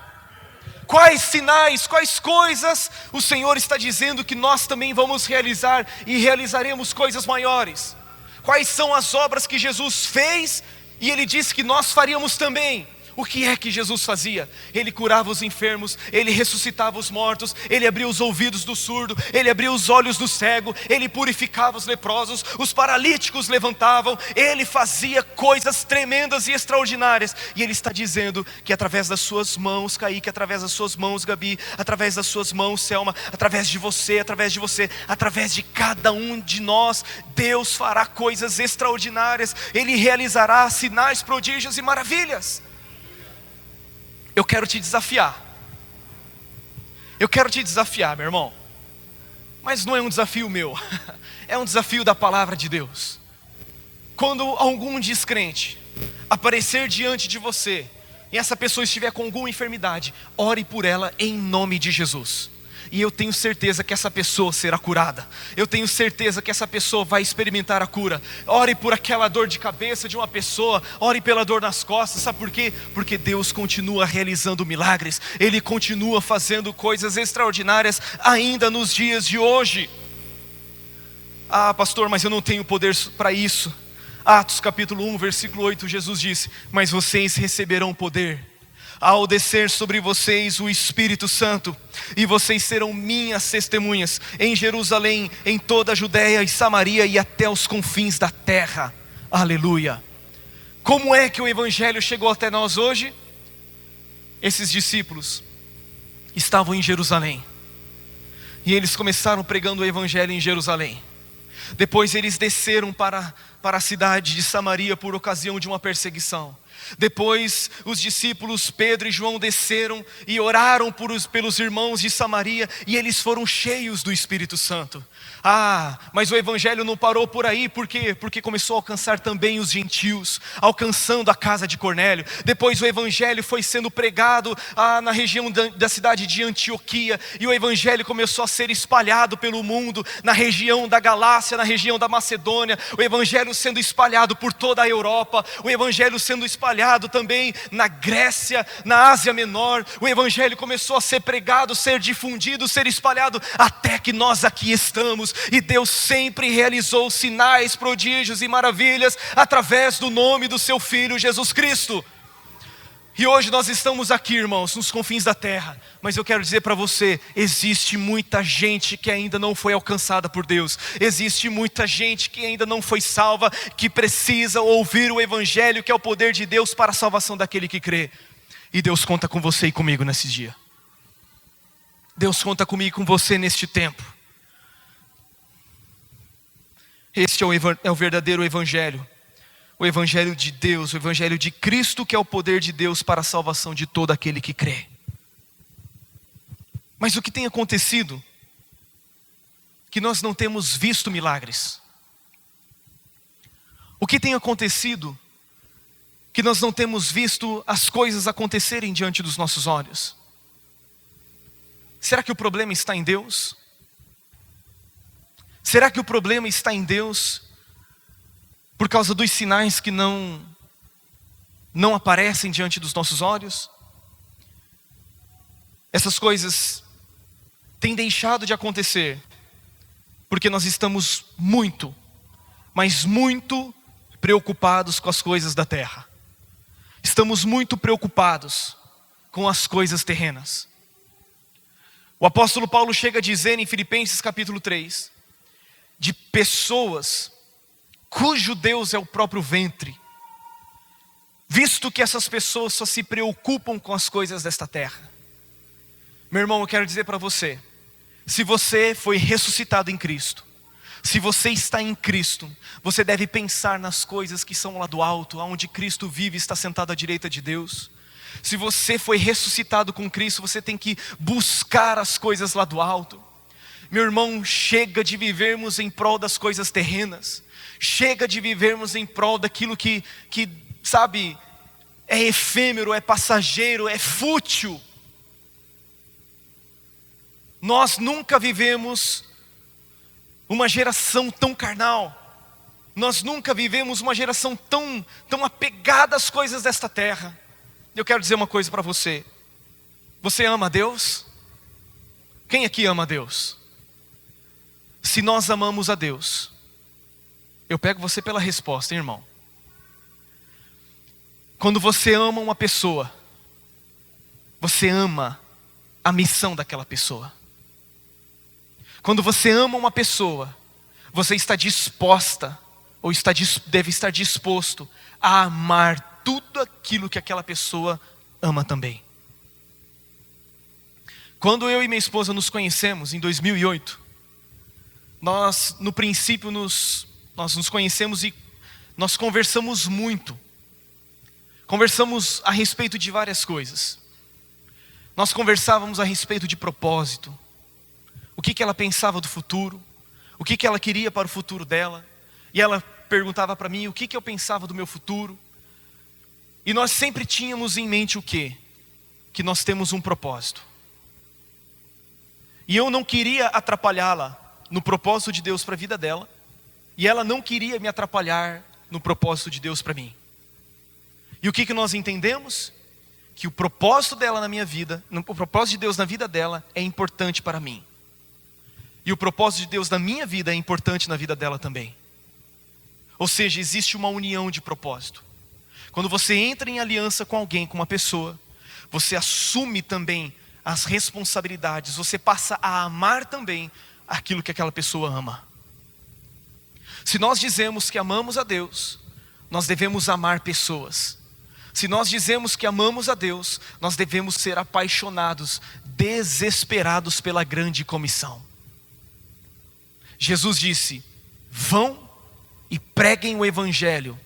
Quais sinais, quais coisas o Senhor está dizendo que nós também vamos realizar e realizaremos coisas maiores? Quais são as obras que Jesus fez e Ele disse que nós faríamos também? O que é que Jesus fazia? Ele curava os enfermos, Ele ressuscitava os mortos, Ele abria os ouvidos do surdo, Ele abria os olhos do cego, Ele purificava os leprosos, os paralíticos levantavam, Ele fazia coisas tremendas e extraordinárias. E Ele está dizendo que através das suas mãos, Kaique, através das suas mãos, Gabi, através das suas mãos, Selma, através de você, através de cada um de nós, Deus fará coisas extraordinárias. Ele realizará sinais, prodígios e maravilhas. Eu quero te desafiar. Eu quero te desafiar, meu irmão. Mas não é um desafio meu. É um desafio da palavra de Deus. Quando algum descrente aparecer diante de você, e essa pessoa estiver com alguma enfermidade, ore por ela em nome de Jesus. E eu tenho certeza que essa pessoa será curada. Eu tenho certeza que essa pessoa vai experimentar a cura. Ore por aquela dor de cabeça de uma pessoa. Ore pela dor nas costas. Sabe por quê? Porque Deus continua realizando milagres. Ele continua fazendo coisas extraordinárias ainda nos dias de hoje. Ah, pastor, mas eu não tenho poder para isso. Atos capítulo 1, versículo 8, Jesus disse: mas vocês receberão poder ao descer sobre vocês o Espírito Santo, e vocês serão minhas testemunhas em Jerusalém, em toda a Judéia e Samaria e até os confins da terra. Aleluia. Como é que o Evangelho chegou até nós hoje? Esses discípulos estavam em Jerusalém, e eles começaram pregando o Evangelho em Jerusalém. Depois eles desceram para a cidade de Samaria por ocasião de uma perseguição. Depois os discípulos Pedro e João desceram e oraram pelos irmãos de Samaria, e eles foram cheios do Espírito Santo. Ah, mas o Evangelho não parou por aí. Por quê? Porque começou a alcançar também os gentios, alcançando a casa de Cornélio. Depois o Evangelho foi sendo pregado na região da cidade de Antioquia, e o Evangelho começou a ser espalhado pelo mundo, na região da Galácia, na região da Macedônia. O Evangelho sendo espalhado por toda a Europa, o Evangelho sendo espalhado também na Grécia, na Ásia Menor. O Evangelho começou a ser pregado, ser difundido, ser espalhado, até que nós aqui estamos. E Deus sempre realizou sinais, prodígios e maravilhas através do nome do seu Filho Jesus Cristo. E hoje nós estamos aqui, irmãos, nos confins da terra. Mas eu quero dizer para você, existe muita gente que ainda não foi alcançada por Deus. Existe muita gente que ainda não foi salva, que precisa ouvir o Evangelho, que é o poder de Deus para a salvação daquele que crê. E Deus conta com você e comigo nesse dia. Deus conta comigo e com você neste tempo. Este é o verdadeiro Evangelho. O Evangelho de Deus, o Evangelho de Cristo, que é o poder de Deus para a salvação de todo aquele que crê. Mas o que tem acontecido? Que nós não temos visto milagres. O que tem acontecido? Que nós não temos visto as coisas acontecerem diante dos nossos olhos. Será que o problema está em Deus? Será que o problema está em Deus? Por causa dos sinais que não aparecem diante dos nossos olhos. Essas coisas têm deixado de acontecer porque nós estamos muito, mas muito preocupados com as coisas da terra. Estamos muito preocupados com as coisas terrenas. O apóstolo Paulo chega a dizer em Filipenses capítulo 3, de pessoas cujo Deus é o próprio ventre, visto que essas pessoas só se preocupam com as coisas desta terra. Meu irmão, eu quero dizer para você, se você foi ressuscitado em Cristo, se você está em Cristo, você deve pensar nas coisas que são lá do alto, onde Cristo vive e está sentado à direita de Deus. Se você foi ressuscitado com Cristo, você tem que buscar as coisas lá do alto. Meu irmão, chega de vivermos em prol das coisas terrenas. Chega de vivermos em prol daquilo que sabe, é efêmero, é passageiro, é fútil. Nós nunca vivemos uma geração tão carnal. Nós nunca vivemos uma geração tão apegada às coisas desta terra. Eu quero dizer uma coisa para você. Você ama a Deus? Quem aqui ama a Deus? Se nós amamos a Deus, eu pego você pela resposta, hein, irmão. Quando você ama uma pessoa, você ama a missão daquela pessoa. Quando você ama uma pessoa, você está disposta, ou deve estar disposto a amar tudo aquilo que aquela pessoa ama também. Quando eu e minha esposa nos conhecemos em 2008, nós no princípio nós nos conhecemos e nós conversamos muito. Conversamos a respeito de várias coisas. Nós conversávamos a respeito de propósito. O que ela pensava do futuro, o que ela queria para o futuro dela. E ela perguntava para mim o que eu pensava do meu futuro. E nós sempre tínhamos em mente o quê? Que nós temos um propósito. E eu não queria atrapalhá-la no propósito de Deus para a vida dela. E ela não queria me atrapalhar no propósito de Deus para mim. E o que nós entendemos? Que o propósito dela na minha vida, o propósito de Deus na vida dela é importante para mim. E o propósito de Deus na minha vida é importante na vida dela também. Ou seja, existe uma união de propósito. Quando você entra em aliança com alguém, com uma pessoa, você assume também as responsabilidades. Você passa a amar também aquilo que aquela pessoa ama. Se nós dizemos que amamos a Deus, nós devemos amar pessoas. Se nós dizemos que amamos a Deus, nós devemos ser apaixonados, desesperados pela grande comissão. Jesus disse: vão e preguem o evangelho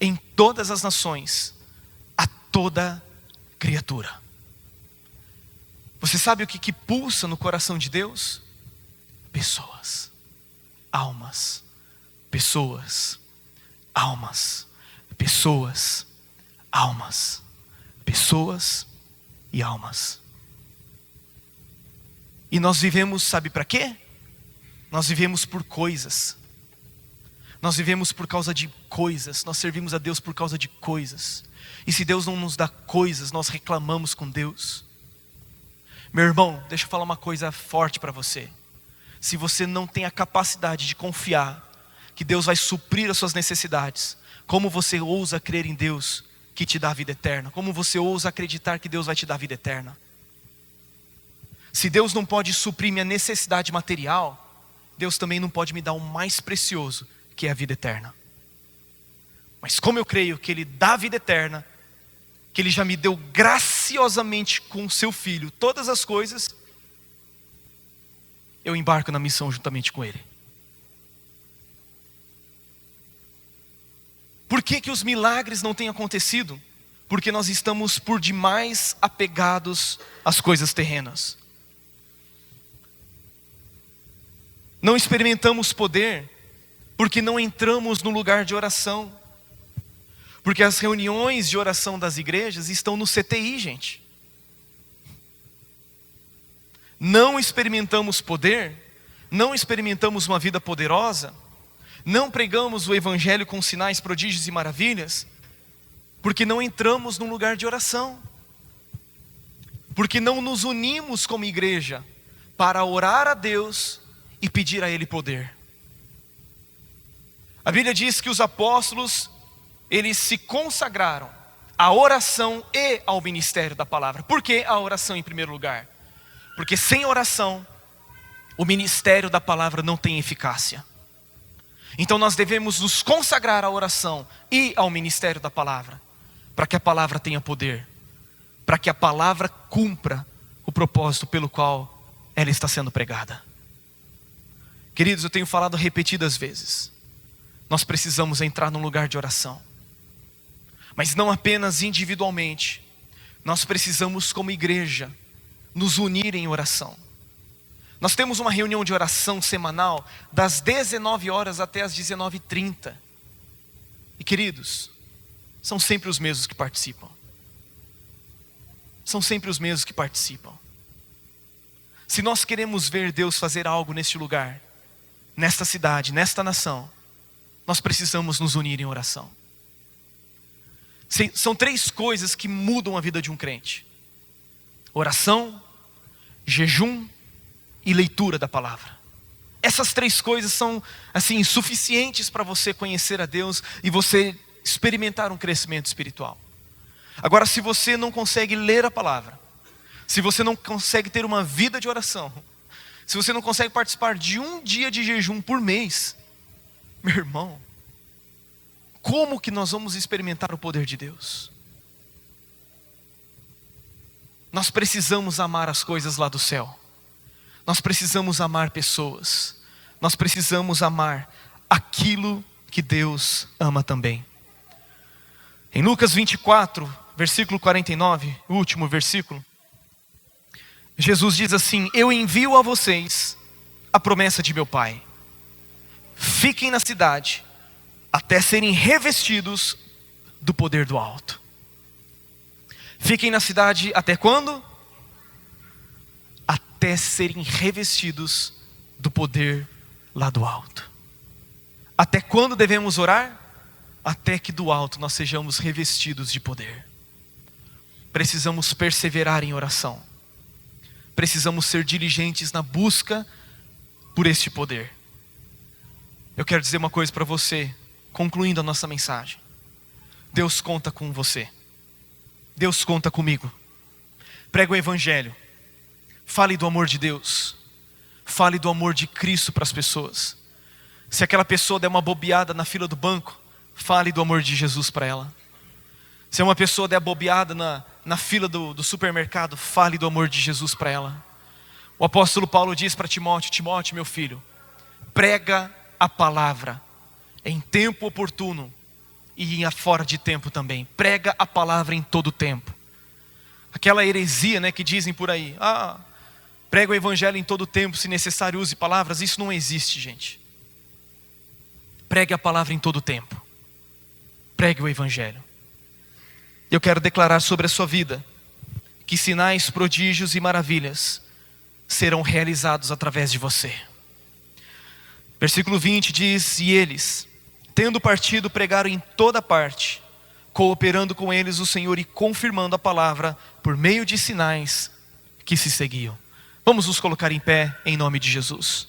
em todas as nações, a toda criatura. Você sabe o que pulsa no coração de Deus? Pessoas, almas, pessoas, almas, pessoas, almas, pessoas e almas. E nós vivemos, sabe para quê? Nós vivemos por coisas. Nós vivemos por causa de coisas. Nós servimos a Deus por causa de coisas. E se Deus não nos dá coisas, nós reclamamos com Deus. Meu irmão, deixa eu falar uma coisa forte para você. Se você não tem a capacidade de confiar que Deus vai suprir as suas necessidades, como você ousa crer em Deus que te dá a vida eterna? Como você ousa acreditar que Deus vai te dar a vida eterna? Se Deus não pode suprir minha necessidade material, Deus também não pode me dar o mais precioso, que é a vida eterna. Mas como eu creio que Ele dá a vida eterna, que Ele já me deu graciosamente com o seu Filho todas as coisas, eu embarco na missão juntamente com Ele. Por que os milagres não têm acontecido? Porque nós estamos por demais apegados às coisas terrenas. Não experimentamos poder porque não entramos no lugar de oração. Porque as reuniões de oração das igrejas estão no CTI, gente. Não experimentamos poder, não experimentamos uma vida poderosa, Não pregamos o evangelho com sinais, prodígios e maravilhas, porque não entramos num lugar de oração. Porque não nos unimos como igreja para orar a Deus e pedir a Ele poder. A Bíblia diz que os apóstolos, eles se consagraram à oração e ao ministério da palavra. Por que a oração em primeiro lugar? Porque sem oração, o ministério da palavra não tem eficácia. Então nós devemos nos consagrar à oração e ao ministério da palavra, para que a palavra tenha poder, para que a palavra cumpra o propósito pelo qual ela está sendo pregada. Queridos, eu tenho falado repetidas vezes, nós precisamos entrar num lugar de oração, mas não apenas individualmente, nós precisamos como igreja nos unir em oração. Nós temos uma reunião de oração semanal das 19 horas até as 19h30. E queridos, são sempre os mesmos que participam. São sempre os mesmos que participam. Se nós queremos ver Deus fazer algo neste lugar, nesta cidade, nesta nação, nós precisamos nos unir em oração. São 3 coisas que mudam a vida de um crente: oração, jejum e leitura da palavra. Essas 3 coisas são assim suficientes para você conhecer a Deus e você experimentar um crescimento espiritual. Agora, se você não consegue ler a palavra, se você não consegue ter uma vida de oração, se você não consegue participar de um dia de jejum por mês, meu irmão, como que nós vamos experimentar o poder de Deus? Nós precisamos amar as coisas lá do céu. Nós precisamos amar pessoas. Nós precisamos amar aquilo que Deus ama também. Em Lucas 24, versículo 49, o último versículo, Jesus diz assim: eu envio a vocês a promessa de meu Pai. Fiquem na cidade até serem revestidos do poder do alto. Fiquem na cidade até quando? Até serem revestidos do poder lá do alto. Até quando devemos orar? Até que do alto nós sejamos revestidos de poder. Precisamos perseverar em oração. Precisamos ser diligentes na busca por este poder. Eu quero dizer uma coisa para você, concluindo a nossa mensagem. Deus conta com você. Deus conta comigo. Pregue o evangelho. Fale do amor de Deus. Fale do amor de Cristo para as pessoas. Se aquela pessoa der uma bobeada na fila do banco, fale do amor de Jesus para ela. Se uma pessoa der bobeada na fila do supermercado, fale do amor de Jesus para ela. O apóstolo Paulo diz para Timóteo: Timóteo, meu filho, prega a palavra em tempo oportuno e fora de tempo também. Prega a palavra em todo tempo. Aquela heresia, que dizem por aí: prega o evangelho em todo tempo, se necessário use palavras. Isso não existe, gente. Pregue a palavra em todo tempo. Pregue o evangelho. Eu quero declarar sobre a sua vida que sinais, prodígios e maravilhas serão realizados através de você. Versículo 20 diz: e eles, tendo partido, pregaram em toda parte, cooperando com eles o Senhor e confirmando a palavra por meio de sinais que se seguiam. Vamos nos colocar em pé em nome de Jesus.